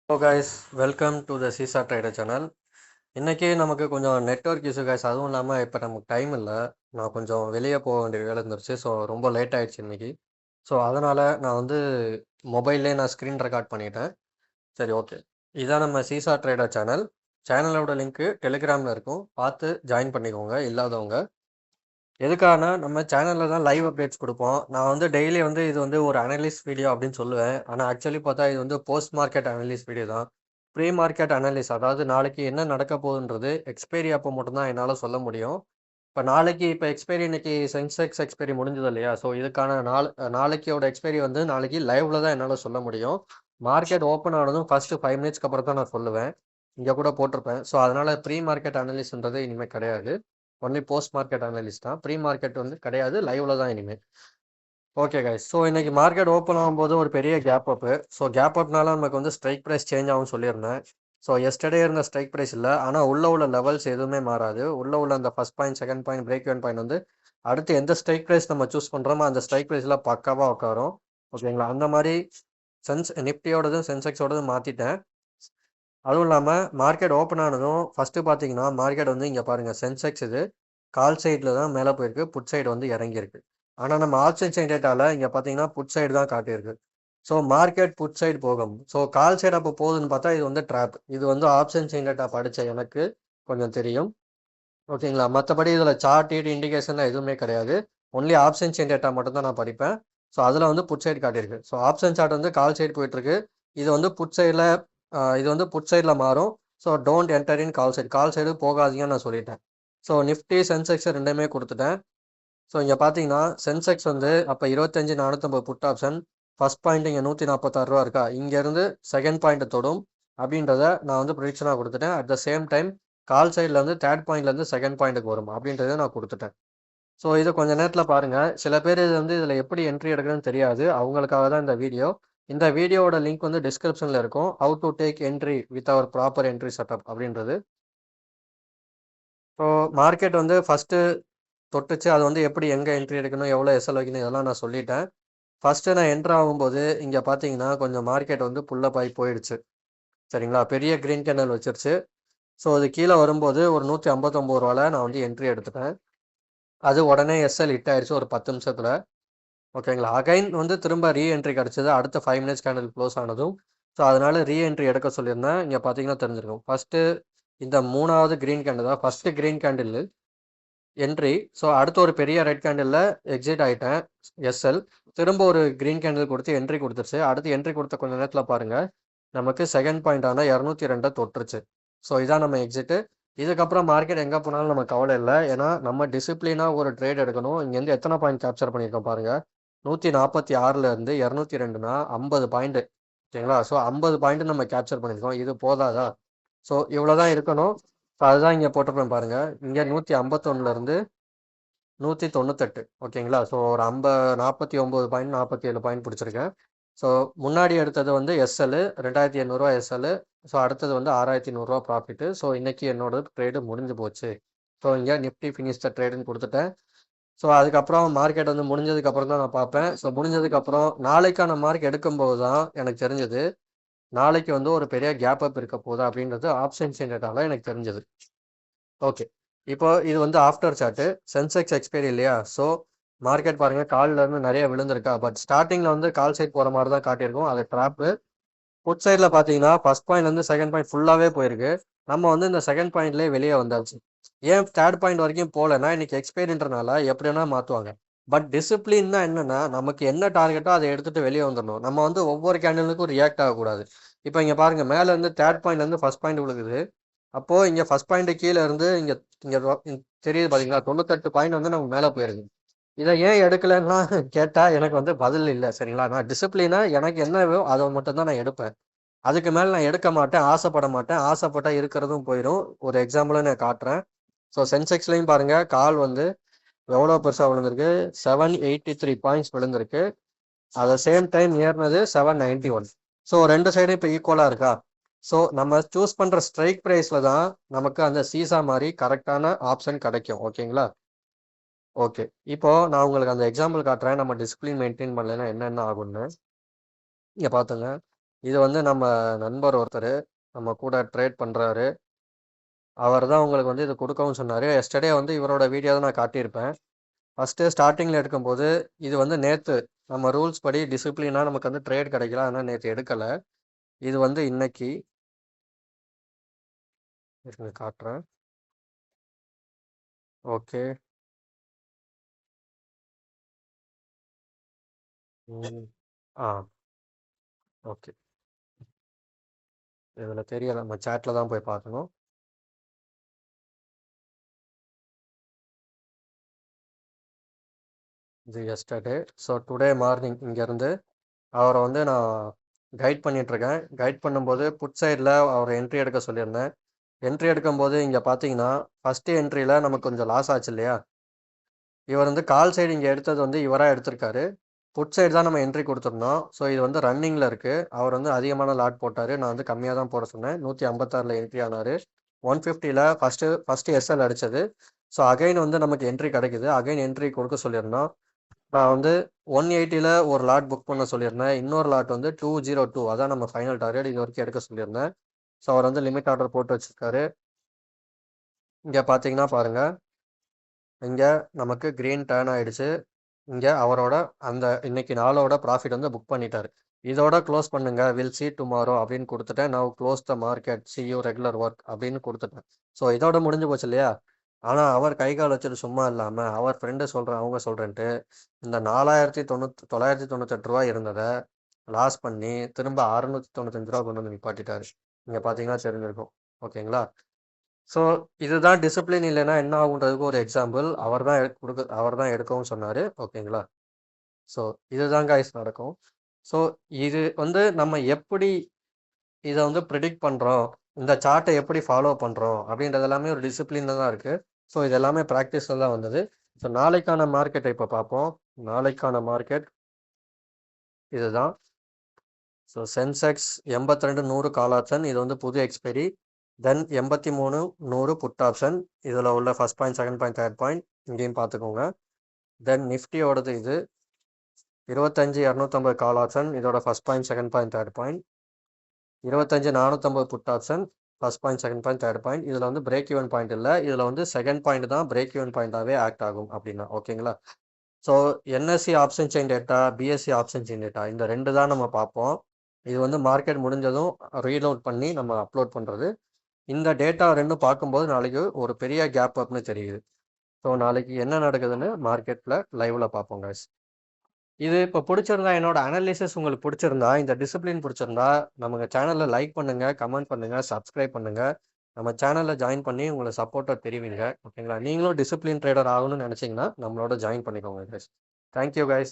Hello guys, welcome to the seesaw trader channel. இன்றைக்கி நமக்கு கொஞ்சம் நெட்வொர்க் இஷ்யூ கைஸ். அதுவும் இல்லாமல் இப்போ நமக்கு டைம் இல்லை. நான் கொஞ்சம் வெளியே போக வேண்டிய வேலை இருந்துருச்சு. ஸோ ரொம்ப லேட் ஆகிடுச்சு இன்றைக்கி. ஸோ அதனால் நான் வந்து மொபைல்லே நான் ஸ்க்ரீன் ரெக்கார்ட் பண்ணிட்டேன். சரி, ஓகே. இதான் நம்ம சீசா ட்ரேடர் சேனல். சேனலோட லிங்க்கு டெலிகிராமில் இருக்கும், பார்த்து ஜாயின் பண்ணிக்கோங்க இல்லாதவங்க. எதுக்காகனா நம்ம சேனலில் தான் லைவ் அப்டேட்ஸ் கொடுப்போம். நான் வந்து டெய்லி வந்து இது வந்து ஒரு அனலிஸ்ட் வீடியோ அப்படின்னு சொல்லுவேன். ஆனால் ஆக்சுவலி பார்த்தா இது வந்து போஸ்ட் மார்க்கெட் அனலிஸ்ட் வீடியோ தான். ப்ரீ மார்க்கெட் அனலிஸ்ட், அதாவது நாளைக்கு என்ன நடக்க போகுதுன்றது எக்ஸ்பைரி அப்போ மட்டும்தான் என்னால் சொல்ல முடியும். இப்போ நாளைக்கு எக்ஸ்பைரி இன்னைக்கு சென்செக்ஸ் எக்ஸ்பைரி முடிஞ்சது இல்லையா? ஸோ இதுக்கான நாளைக்கோட எக்ஸ்பைரி வந்து நாளைக்கு லைவ்ல தான் என்னால் சொல்ல முடியும். மார்க்கெட் ஓப்பன் ஆனதும் ஃபர்ஸ்ட் 5 மினிட்ஸ்க்கு அப்புறம் தான் நான் சொல்லுவேன். இங்கே கூட போட்டிருப்பேன். ஸோ அதனால ப்ரீ மார்க்கெட் அனலிஸ்ட்ன்றது இனிமேல் கிடையாது. ஒன்லி போஸ்ட் மார்க்கெட் அனலிஸ்ட் தான். ப்ரீ மார்க்கெட் வந்து கிடையாது, லைவ்ல தான் இனிமேல். ஓகே கைஸ், ஸோ இன்னைக்கு மார்க்கெட் ஓப்பன் ஆகும்போது ஒரு பெரிய கேப் அப்பு. ஸோ கேப் அப்னால நமக்கு வந்து ஸ்ட்ரைக் ப்ரைஸ் சேஞ்ச் ஆகும்னு சொல்லியிருந்தேன். ஸோ எஸ்டர்டே இருந்த ஸ்ட்ரைக் ப்ரைஸ் இல்லை, ஆனால் உள்ள லெவல்ஸ் எதுவுமே மாறாது. உள்ள அந்த first point, second point, break even point வந்து அடுத்து எந்த ஸ்ட்ரைக் ப்ரைஸ் நம்ம சூஸ் பண்ணுறோமோ அந்த ஸ்ட்ரைக் ப்ரைஸில் பக்காவாக உட்காரும். ஓகேங்களா? அந்த மாதிரி நிஃப்டியோடதும் சென்செக்ஸோடதும் மாற்றிட்டேன். அதுவும் இல்லாமல் மார்க்கெட் ஓப்பன் ஆனதும் ஃபஸ்ட்டு பார்த்தீங்கன்னா மார்க்கெட் வந்து இங்கே பாருங்கள், சென்செக்ஸ் இது கால் சைடில் தான் மேலே போயிருக்கு, புட் சைடு வந்து இறங்கியிருக்கு. ஆனால் நம்ம ஆப்ஷன் சைட் டேட்டாவில் இங்கே பார்த்தீங்கன்னா புட் சைடு தான் காட்டியிருக்கு. ஸோ மார்க்கெட் புட் சைடு போகும். ஸோ கால் சைடு அப்போ போகுதுன்னு பார்த்தா இது வந்து ட்ராப். இது வந்து ஆப்ஷன் சைட் டேட்டா படித்த எனக்கு கொஞ்சம் தெரியும். ஓகேங்களா? மற்றபடி இதில் சார்ட் இண்டிகேஷன்லாம் எதுவுமே கிடையாது. ஒன்லி ஆப்ஷன் சைட் டேட்டா மட்டும் தான் நான் படிப்பேன். ஸோ அதில் வந்து புட் சைடு காட்டியிருக்கு. ஸோ ஆப்ஷன் சார்ட் வந்து கால் சைடு போயிட்டுருக்கு. இது வந்து புட் சைடில் இது வந்து புட் சைடில் மாறும். So don't enter in call side. Call side போகாதீங்கன்னு நான் சொல்லிட்டேன். ஸோ நிஃப்டி சென்செக்ஸ் ரெண்டுமே கொடுத்துட்டேன். ஸோ இங்கே பார்த்தீங்கன்னா சென்செக்ஸ் வந்து அப்போ 25,450 புட் ஆப்ஷன். ஃபர்ஸ்ட் பாயிண்ட் இங்கே 146 ரூபா இருக்கா, இங்கேருந்து செகண்ட் பாயிண்ட் தொடும் அப்படின்றத நான் வந்து ப்ரிடிக்ஷனாக கொடுத்துட்டேன். At the same time call சைட்லேருந்து தேர்ட் பாயிண்ட்லேருந்து செகண்ட் பாயிண்ட்டுக்கு வரும் அப்படின்றத நான் கொடுத்துட்டேன். ஸோ இது கொஞ்சம் நேரத்தில் பாருங்கள். சில பேர் இது வந்து இதில் எப்படி என்ட்ரி எடுக்கிறதுன்னு தெரியாது, அவங்களுக்காக தான் இந்த வீடியோ. இந்த வீடியோவோட லிங்க் வந்து டிஸ்கிரிப்ஷனில் இருக்கும். How to take entry with our proper entry setup அப்படின்றது. ஸோ மார்க்கெட் வந்து ஃபஸ்ட்டு தொட்டுச்சு, அது வந்து எப்படி எங்கே என்ட்ரி எடுக்கணும், எவ்வளோ எஸ்எல் வைக்கணும், இதெல்லாம் நான் சொல்லிட்டேன். ஃபஸ்ட்டு நான் என்ட்ரு ஆகும்போது இங்கே பார்த்தீங்கன்னா கொஞ்சம் மார்க்கெட் வந்து புல்லப் ஆகி போயிடுச்சு. சரிங்களா? பெரிய க்ரீன் கேண்டல் வச்சிருச்சு. ஸோ அது கீழே வரும்போது ஒரு 159 ரூபாவில் நான் வந்து என்ட்ரி எடுத்துட்டேன். அது உடனே எஸ்எல் ஹிட் ஆயிடுச்சு ஒரு 10 நிமிஷத்தில். ஓகேங்களா? அகைன் வந்து திரும்ப ரீஎன்ட்ரி கிடச்சிது அடுத்த 5 மினிட்ஸ் கேண்டில் க்ளோஸ் ஆனதும். ஸோ அதனால் ரீஎன்ட்ரி எடுக்க சொல்லியிருந்தேன். இங்கே பார்த்தீங்கன்னா தெரிஞ்சிருக்கும். ஃபஸ்ட்டு இந்த 3வது க்ரீன் கேண்டில் தான் first green candle entry. So அடுத்து ஒரு பெரிய ரெட் கேண்டிலில் எக்ஸிட் ஆகிட்டேன் எஸ்எல். திரும்ப ஒரு க்ரீன் கேண்டில் கொடுத்து என்ட்ரி கொடுத்துருச்சு. அடுத்து என்ட்ரி கொடுத்த கொஞ்சம் நேரத்தில் பாருங்கள், நமக்கு செகண்ட் பாயிண்டான 202 தொட்டுருச்சு. ஸோ இதான் நம்ம எக்ஸிட்டு. இதுக்கப்புறம் மார்க்கெட் எங்கே போனாலும் நம்ம கவலை இல்லை. ஏன்னா நம்ம டிசிப்ளினாக ஒரு ட்ரேட் எடுக்கணும். இங்கேருந்து எத்தனை பாயிண்ட் கேப்சர் பண்ணியிருக்கோம் பாருங்கள், 146லேருந்து 202னா 50 பாயிண்ட்டு. ஓகேங்களா? ஸோ 50 பாயிண்ட்டு நம்ம கேப்சர் பண்ணியிருக்கோம். இது போதாதா? ஸோ இவ்வளோ தான் இருக்கணும். ஸோ அதுதான் இங்கே போட்டிருப்பேன் பாருங்கள். இங்கே 151லேருந்து 198. ஓகேங்களா? ஸோ ஒரு 49 பாயிண்ட் 47 பாயிண்ட் பிடிச்சிருக்கேன். ஸோ முன்னாடி எடுத்தது வந்து எஸ்எல் 2800 எஸ்எல். ஸோ அடுத்தது வந்து 6100 ப்ராஃபிட்டு. ஸோ இன்னைக்கு என்னோட ட்ரேடு முடிஞ்சு போச்சு. ஸோ இங்கே நிஃப்டி ஃபினிஷ் த ட்ரேடுன்னு கொடுத்துட்டேன். ஸோ அதுக்கப்புறம் மார்க்கெட் வந்து முடிஞ்சதுக்கப்புறம் தான் நான் பார்ப்பேன். ஸோ முடிஞ்சதுக்கப்புறம் நாளைக்கான மார்க் எடுக்கும்போது தான் எனக்கு தெரிஞ்சது நாளைக்கு வந்து ஒரு பெரிய கேப் அப் இருக்க போகுது அப்படின்றது ஆப்ஷன் டேட்டால எனக்கு தெரிஞ்சது. ஓகே, இப்போ இது வந்து ஆஃப்டர் சார்ட்டு. சென்செக்ஸ் எக்ஸ்பைரி இல்லையா? ஸோ மார்க்கெட் பாருங்கள், காலில் இருந்து நிறைய விழுந்திருக்கா. பட் ஸ்டார்டிங்கில் வந்து கால் சைட் போகிற மாதிரி தான் காட்டியிருக்கும், அது ட்ராப்பு. புட் சைடில் பார்த்தீங்கன்னா ஃபர்ஸ்ட் பாயிண்ட்லேருந்து செகண்ட் பாயிண்ட் ஃபுல்லாகவே போயிருக்கு. நம்ம வந்து இந்த செகண்ட் பாயிண்ட்லேயே வெளியே வந்தாச்சு. ஏன் தேர்ட் பாயிண்ட் வரைக்கும் போகலன்னா இன்னைக்கு எக்ஸ்பைரின்றனால எப்படி வேணால் மாற்றுவாங்க. பட் டிசிப்ளின் தான் என்னன்னா, நமக்கு என்ன டார்கெட்டோ அதை எடுத்துகிட்டு வெளியே வந்துடணும். நம்ம வந்து ஒவ்வொரு கேண்டலுக்கும் ரியாக்ட் ஆகக்கூடாது. இப்போ இங்கே பாருங்கள், மேலேருந்து தேர்ட் பாயிண்ட்லேருந்து ஃபர்ஸ்ட் பாயிண்ட் விழுகுது. அப்போது இங்கே ஃபர்ஸ்ட் பாயிண்ட்டு கீழே இருந்து இங்கே இங்கே தெரியுது பார்த்தீங்களா, 98 பாயிண்ட் வந்து நமக்கு மேலே போயிருக்கு. இதை ஏன் எடுக்கலைன்னா கேட்டால் எனக்கு வந்து பதில் இல்லை. சரிங்களா? நான் டிசிப்ளினாக எனக்கு என்னவோ அதை மட்டும் தான் நான் எடுப்பேன். அதுக்கு மேலே நான் எடுக்க மாட்டேன், ஆசைப்பட மாட்டேன். ஆசைப்பட்டால் இருக்கிறதும் போயிடும். ஒரு எக்ஸாம்பிளாக நான் காட்டுறேன். ஸோ சென்செக்ஸ்லையும் பாருங்கள், கால் வந்து எவ்வளோ பெருசாக விழுந்திருக்கு, 783 பாயிண்ட்ஸ் விழுந்திருக்கு. அட் சேம் டைம் ஏறினது 791. ஸோ ரெண்டு சைடும் இப்போ ஈக்குவலாக இருக்கா? ஸோ நம்ம சூஸ் பண்ணுற ஸ்ட்ரைக் ப்ரைஸில் தான் நமக்கு அந்த சீசா மாதிரி கரெக்டான ஆப்ஷன் கிடைக்கும். ஓகேங்களா? ஓகே, இப்போது நான் உங்களுக்கு அந்த எக்ஸாம்பிள் காட்டுறேன். நம்ம டிசிப்ளின் மெயின்டைன் பண்ணலைன்னா என்னென்ன ஆகும்னு. இங்கே பார்த்துங்க, இது வந்து நம்ம நண்பர் ஒருத்தர் நம்ம கூட ட்ரேட் பண்ணுறாரு. அவர் தான் உங்களுக்கு வந்து இது கொடுக்கவும் சொன்னார். எஸ்டர்டே வந்து இவரோட வீடியோ தான் நான் காட்டியிருப்பேன். ஃபஸ்ட்டு ஸ்டார்டிங்கில் எடுக்கும்போது இது வந்து நேற்று நம்ம ரூல்ஸ் படி டிசிப்ளினாக நமக்கு வந்து ட்ரேட் கிடைக்கல. ஆனால் நேற்று எடுக்கலை. இது வந்து இன்னைக்கு இருங்க காட்டுறேன். ஓகே. ஆ ஓகே. இதில் தெரியல, நம்ம சேட்டில் தான் போய் பார்க்கணும். இது எஸ்டர்டே. ஸோ டுடே மார்னிங் இங்கேருந்து அவரை வந்து நான் கைட் பண்ணிகிட்ருக்கேன். கைட் பண்ணும்போது புட் சைடில் அவரை என்ட்ரி எடுக்க சொல்லியிருந்தேன். என்ட்ரி எடுக்கும்போது இங்கே பார்த்தீங்கன்னா ஃபஸ்ட்டு என்ட்ரியில் நமக்கு கொஞ்சம் லாஸ் ஆச்சு இல்லையா? இவர் வந்து கால் சைடு இங்கே எடுத்தது வந்து இவராக எடுத்திருக்காரு. புட் சைடு தான் நம்ம என்ட்ரி கொடுத்துருந்தோம். ஸோ இது வந்து ரன்னிங்கில் இருக்குது. அவர் வந்து அதிகமான லாட் போட்டார். நான் வந்து கம்மியாக தான் போட சொன்னேன். 156ல் என்ட்ரி ஆனார். 150ல் ஃபஸ்ட்டு எஸ்எல் அடித்தது. ஸோ அகைன் வந்து நமக்கு என்ட்ரி கிடைக்குது. அகைன் என்ட்ரி கொடுக்க சொல்லியிருந்தோம். நான் வந்து 180ல் ஒரு லாட் புக் பண்ண சொல்லியிருந்தேன். இன்னொரு லாட் வந்து 202 அதான் நம்ம ஃபைனல் டார்கெட். இது வரைக்கும் எடுக்க சொல்லியிருந்தேன். ஸோ அவர் வந்து லிமிட் ஆர்டர் போட்டு வச்சிருக்காரு. இங்கே பார்த்தீங்கன்னா பாருங்கள், இங்கே நமக்கு க்ரீன் டர்ன் ஆகிடுச்சு. இங்கே அவரோட அந்த இன்னைக்கு நாளோட ப்ராஃபிட் வந்து புக் பண்ணிட்டாரு. இதோட க்ளோஸ் பண்ணுங்க, வில் சி டுமாரோ அப்படின்னு கொடுத்துட்டேன். Now close the market, C you regular work அப்படின்னு கொடுத்துட்டேன். ஸோ இதோட முடிஞ்சு போச்சு இல்லையா? ஆனால் அவர் கை கால் வச்சுட்டு சும்மா இல்லாமல் அவர் ஃப்ரெண்டு சொல்கிறேன் அவங்க சொல்கிறேன்ட்டு இந்த 998 ரூபா இருந்ததை லாஸ் பண்ணி திரும்ப 695 ரூபா கொண்டு வந்து நிப்பாட்டிட்டாரு. நீங்கள் பார்த்தீங்கன்னா தெரிஞ்சிருக்கும். ஓகேங்களா? ஸோ இதுதான் டிசிப்ளின் இல்லைன்னா என்ன ஆகுன்றதுக்கு ஒரு எக்ஸாம்பிள். அவர் தான் எடுக்கவும் சொன்னார். ஓகேங்களா? ஸோ இதுதான் காய்ஸ் நடக்கும். ஸோ இது வந்து நம்ம எப்படி இதை வந்து ப்ரிடிக்ட் பண்ணுறோம், இந்த சார்ட்டை எப்படி ஃபாலோ பண்ணுறோம் அப்படின்றது எல்லாமே ஒரு டிசிப்ளினில் தான் இருக்குது. ஸோ இது எல்லாமே ப்ராக்டிஸில் தான் வந்தது. ஸோ நாளைக்கான மார்க்கெட்டை இப்போ பார்ப்போம். நாளைக்கான மார்க்கெட் இதுதான். So Sensex 82,100 call option. இது வந்து புது எக்ஸ்பைரி. தென் 83,100 புட் ஆப்ஷன். இதில் உள்ள first point, second point, third point இங்கேயும் பார்த்துக்கோங்க. தென் நிஃப்டியோடது இது 25,250 கால் ஆப்ஷன். இதோட first point, second point, third point. 25,450 put option. First point, second point, third point. இதில் வந்து பிரேக் ஈவன் பாயிண்ட் இல்லை. இதில் வந்து செகண்ட் பாயிண்ட் தான் பிரேக் ஈவன் பாயிண்டாகவே ஆக்ட் ஆகும் அப்படின்னா. ஓகேங்களா? So NSC option chain data, BSC option chain data, இந்த ரெண்டு தான் நம்ம பார்ப்போம். இது வந்து மார்க்கெட் முடிஞ்சதும் ரீலோட் பண்ணி நம்ம அப்லோட் பண்ணுறது. இந்த டேட்டா ரெண்டும் பார்க்கும்போது நாளைக்கு ஒரு பெரிய கேப் அப்னு தெரியுது. ஸோ நாளைக்கு என்ன நடக்குதுன்னு மார்க்கெட்டில் லைவில் பார்ப்போம் guys. இது இப்போ பிடிச்சிருந்தா, என்னோட அனாலிசிஸ் உங்களுக்கு பிடிச்சிருந்தா, இந்த டிசிப்ளின் பிடிச்சிருந்தா, நம்ம சேனலில் லைக் பண்ணுங்கள், கமெண்ட் பண்ணுங்கள், சப்ஸ்கிரைப் பண்ணுங்கள். நம்ம சேனலில் ஜாயின் பண்ணி உங்களை சப்போர்ட்டாக தெரிவிங்க. ஓகேங்களா? நீங்களும் டிசிப்ளின் ட்ரேடர் ஆகணும்னு நினச்சிங்கன்னா நம்மளோட ஜாயின் பண்ணிக்கோங்க guys. Thank you guys.